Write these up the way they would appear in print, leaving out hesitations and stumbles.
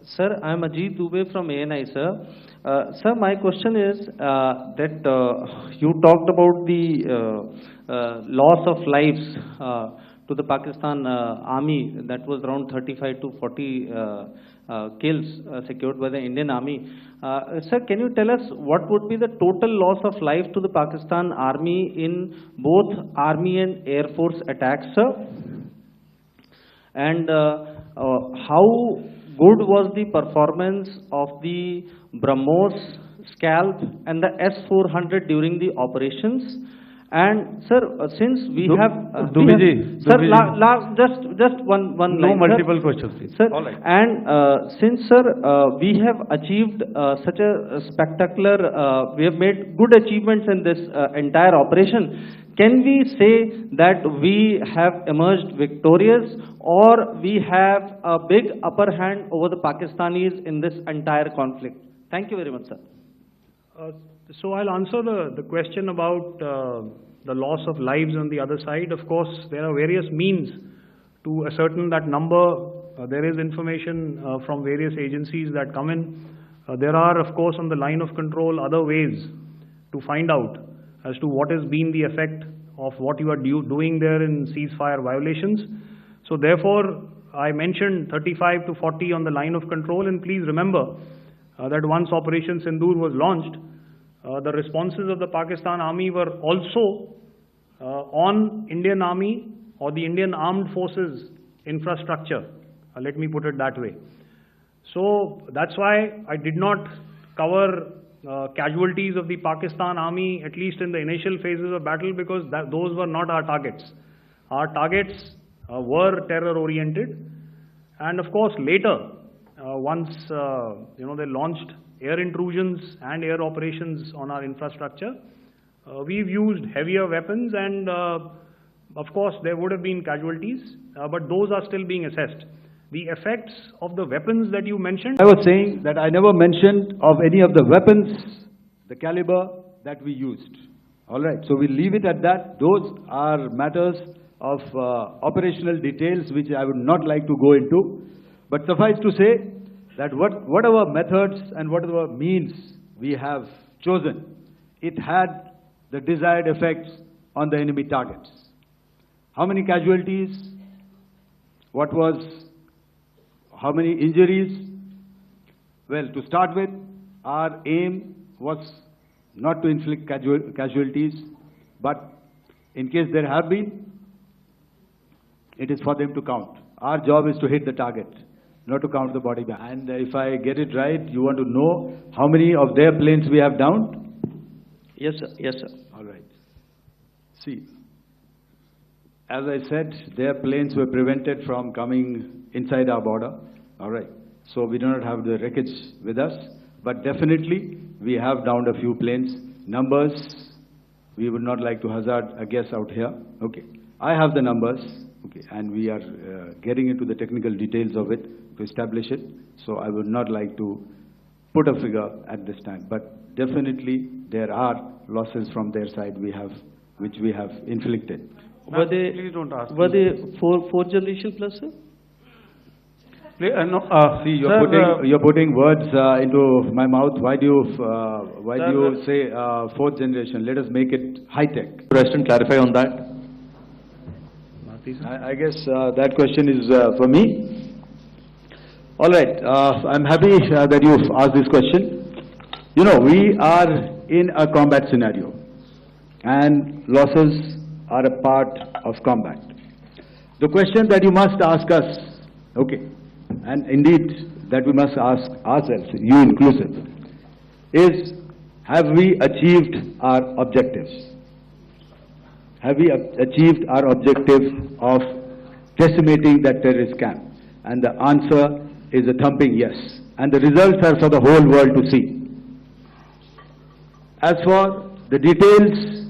Sir, I am Ajit Dubey from ANI, sir. Sir, my question is that you talked about the loss of lives to the Pakistan Army, that was around 35 to 40 kills secured by the Indian Army. Sir, can you tell us what would be the total loss of life to the Pakistan Army in both Army and Air Force attacks, sir? And how good was the performance of the BrahMos, Scalp and the S-400 during the operations? And sir, since we have just one line. No multiple questions, please. Sir, all right. And since sir, we have achieved such a spectacular, we have made good achievements in this entire operation. Can we say that we have emerged victorious, or we have a big upper hand over the Pakistanis in this entire conflict? Thank you very much, sir. So I'll answer the question about the loss of lives on the other side. Of course, there are various means to ascertain that number. There is information from various agencies that come in. There are, of course, on the line of control, other ways to find out as to what has been the effect of what you are doing there in ceasefire violations. So therefore, I mentioned 35 to 40 on the line of control, and please remember that once Operation Sindoor was launched, the responses of the Pakistan Army were also on Indian Army or the Indian Armed Forces infrastructure. Let me put it that way. So that's why I did not cover casualties of the Pakistan Army, at least in the initial phases of battle, because those were not our targets. Our targets were terror-oriented, and of course later, once they launched air intrusions and air operations on our infrastructure, we've used heavier weapons, and of course there would have been casualties, but those are still being assessed. The effects of the weapons that you mentioned... I was saying that I never mentioned of any of the weapons, the caliber that we used. All right, so we'll leave it at that. Those are matters of operational details which I would not like to go into. But suffice to say that whatever methods and whatever means we have chosen, it had the desired effects on the enemy targets. How many casualties? How many injuries? Well, to start with, our aim was not to inflict casualties, but in case there have been, it is for them to count. Our job is to hit the target, not to count the body back. And if I get it right, you want to know how many of their planes we have downed? Yes, sir. Yes, sir. All right. See, as I said, their planes were prevented from coming inside our border. All right. So we do not have the wreckage with us, but definitely we have downed a few planes. Numbers, we would not like to hazard a guess out here. Okay. I have the numbers. Okay. And we are getting into the technical details of it to establish it. So I would not like to put a figure at this time, but definitely there are losses from their side which we have inflicted. Were they, please don't ask. Were they fourth generation plus, sir? See, you're putting words into my mouth. Why do you say fourth generation? Let us make it high tech. President, clarify on that. I guess that question is for me. All right, I'm happy that you've asked this question. You know, we are in a combat scenario, and losses are a part of combat. The question that you must ask us, okay, and indeed that we must ask ourselves, you inclusive, is have we achieved our objectives? Have we achieved our objective of decimating that terrorist camp? And the answer is a thumping yes. And the results are for the whole world to see. As for the details,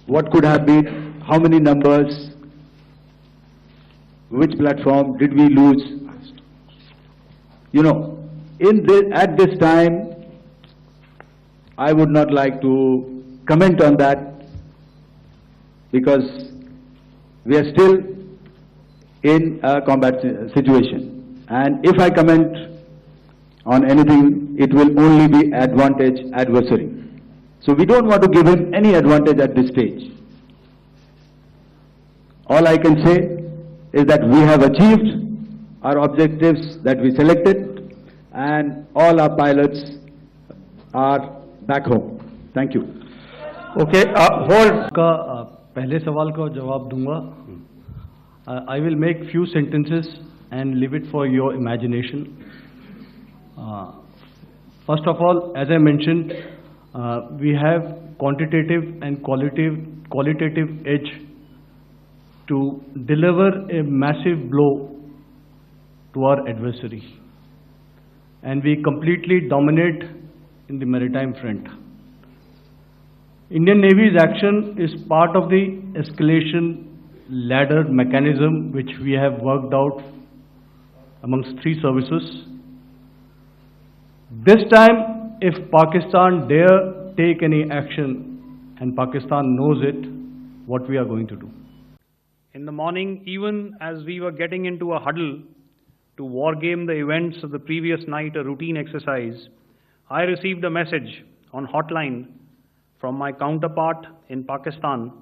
what could have been, how many numbers, which platform did we lose? You know, at this time, I would not like to comment on that, because we are still in a combat situation. And if I comment on anything, it will only be advantage adversary. So we don't want to give him any advantage at this stage. All I can say is that we have achieved our objectives that we selected, and all our pilots are back home. Thank you. Okay, hold. का पहले सवाल का जवाब दूंगा. I will make few sentences and leave it for your imagination. First of all, as I mentioned, we have quantitative and qualitative edge to deliver a massive blow to our adversary, and we completely dominate in the maritime front. Indian Navy's action is part of the escalation ladder mechanism which we have worked out amongst three services. This time, if Pakistan dare take any action, and Pakistan knows it, what we are going to do. In the morning, even as we were getting into a huddle to wargame the events of the previous night, a routine exercise, I received a message on hotline from my counterpart in Pakistan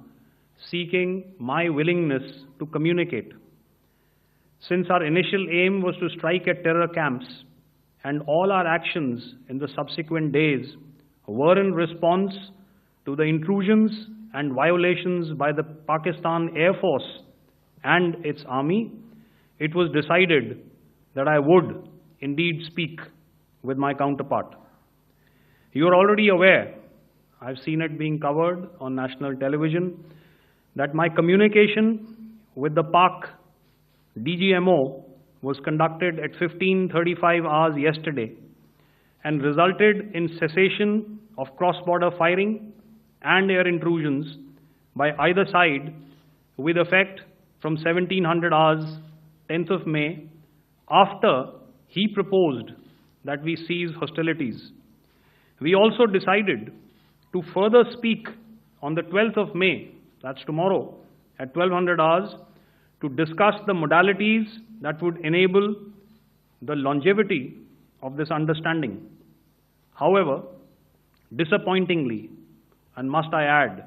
seeking my willingness to communicate. Since our initial aim was to strike at terror camps, and all our actions in the subsequent days were in response to the intrusions and violations by the Pakistan Air Force and its army, it was decided that I would indeed speak with my counterpart. You are already aware, I've seen it being covered on national television, that my communication with the Pak DGMO was conducted at 15:35 hours yesterday and resulted in cessation of cross-border firing and air intrusions by either side with effect from 1700 hours, 10th of May, after he proposed that we cease hostilities. We also decided to further speak on the 12th of May, that's tomorrow, at 1200 hours, to discuss the modalities that would enable the longevity of this understanding. However, disappointingly, and must I add,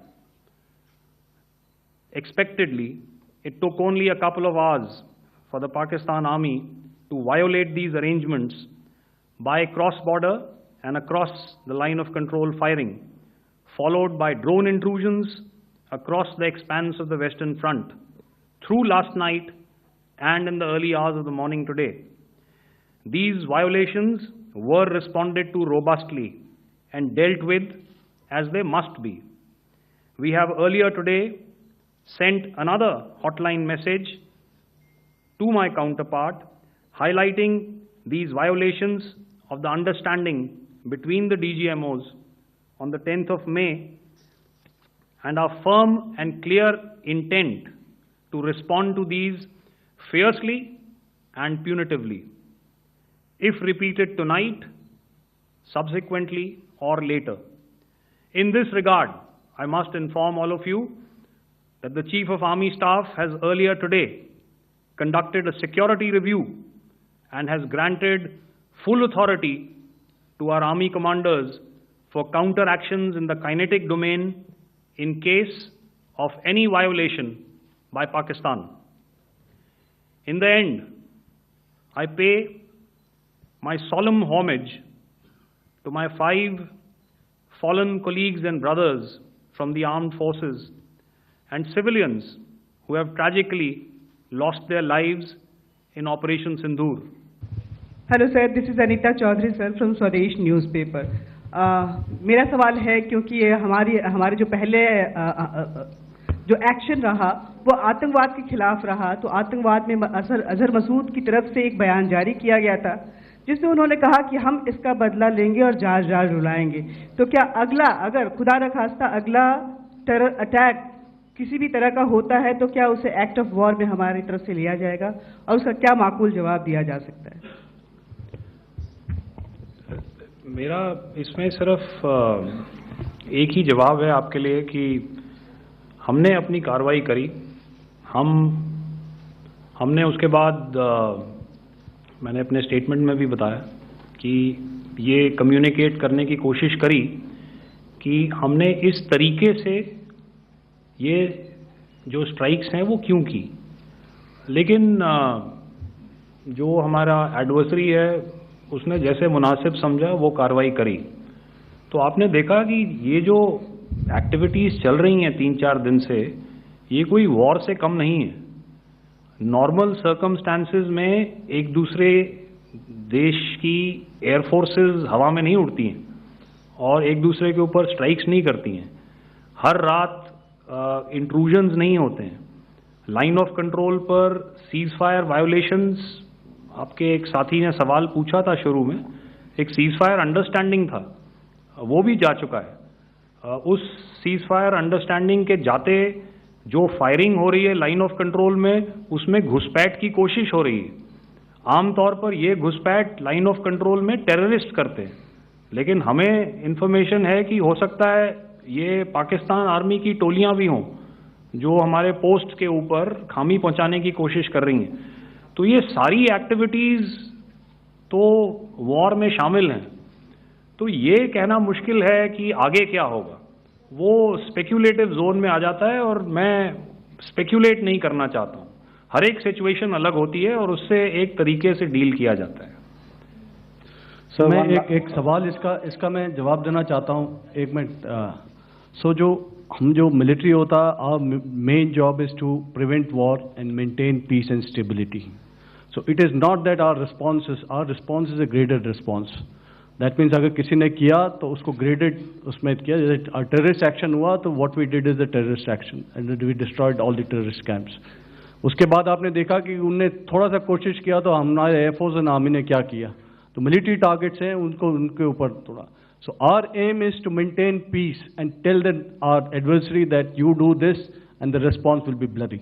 expectedly, it took only a couple of hours for the Pakistan Army to violate these arrangements by cross-border and across the line of control firing, followed by drone intrusions across the expanse of the Western Front, through last night and in the early hours of the morning today. These violations were responded to robustly and dealt with as they must be. We have earlier today sent another hotline message to my counterpart highlighting these violations of the understanding between the DGMOs on the 10th of May and our firm and clear intent to respond to these fiercely and punitively, if repeated tonight, subsequently, or later. In this regard, I must inform all of you that the Chief of Army Staff has earlier today conducted a security review and has granted full authority to our Army commanders for counter-actions in the kinetic domain in case of any violation by Pakistan. In the end, I pay my solemn homage to my 5 fallen colleagues and brothers from the armed forces and civilians who have tragically lost their lives in Operation Sindoor. Hello sir, this is Anita Chaudhary sir from Swadesh newspaper. मेरा सवाल है क्योंकि ये हमारे जो पहले जो action रहा वो आतंकवाद के खिलाफ रहा, तो आतंकवाद में अजहर मसूद की तरफ से एक बयान जारी किया गया था जिसमें उन्होंने कहा कि हम इसका बदला लेंगे और जाज जाज रुलाएंगे। तो क्या अगला, अगर खुदा न खास्ता अगला टेरर अटैक किसी भी तरह का होता है तो क्या उसे एक्ट ऑफ वॉर में हमारी तरफ से लिया जाएगा और उसका क्या माकूल जवाब दिया जा सकता है? मेरा इसमें सिर्फ एक ही जवाब है आपके लिए कि हमने अपनी कार्रवाई करी। हमने उसके बाद मैंने अपने स्टेटमेंट में भी बताया कि ये कम्युनिकेट करने की कोशिश करी कि हमने इस तरीके से ये जो स्ट्राइक्स हैं वो क्यों की, लेकिन जो हमारा एडवर्सरी है उसने जैसे मुनासिब समझा वो कार्रवाई करी। तो आपने देखा कि ये जो एक्टिविटीज़ चल रही हैं 3-4 दिन से, ये कोई वॉर से कम नहीं है। नॉर्मल सर्कमस्टांसेस में एक दूसरे देश की एयरफोर्सेस हवा में नहीं उड़ती हैं और एक दूसरे के ऊपर स्ट्राइक्स नहीं करती हैं। हर रात इंट्रूजन्स नहीं होते हैं। लाइन ऑफ कंट्रोल पर सीज फायर वायोलेशंस, आपके एक साथी ने सवाल पूछा था शुरू में, एक सीज फायर अंडरस्टैंडिंग था, वो भी जा चुका है। उस सीज फायर अंडरस्टैंडिंग के जाते जो फायरिंग हो रही है लाइन ऑफ कंट्रोल में, उसमें घुसपैठ की कोशिश हो रही है। आमतौर पर ये घुसपैठ लाइन ऑफ कंट्रोल में टेररिस्ट करते हैं, लेकिन हमें इंफॉर्मेशन है कि हो सकता है ये पाकिस्तान आर्मी की टोलियां भी हों जो हमारे पोस्ट के ऊपर खामी पहुंचाने की कोशिश कर रही हैं। तो ये सारी एक्टिविटीज़ तो वॉर में शामिल हैं। तो ये कहना मुश्किल है कि आगे क्या होगा, वो स्पेक्यूलेटिव जोन में आ जाता है और मैं स्पेक्यूलेट नहीं करना चाहता हूँ। हर एक सिचुएशन अलग होती है और उससे एक तरीके से डील किया जाता है। सर मैं एक सवाल इसका मैं जवाब देना चाहता हूँ, 1 मिनट। जो मिलिट्री होता है, our main job is to prevent war and maintain peace and stability. So it is not that our response is a graded response. That means अगर किसी ने किया तो उसको graded उसमें किया, जैसे terrorist action हुआ तो what we did is the terrorist action and we destroyed all the terrorist camps. उसके बाद आपने देखा कि उनने थोड़ा सा कोशिश किया तो हमारे एयरफोर्स एंड आर्मी ने क्या किया, तो मिलिट्री टारगेट्स हैं उनके ऊपर थोड़ा। So our aim is to maintain peace and tell our adversary that you do this and the response will be bloody.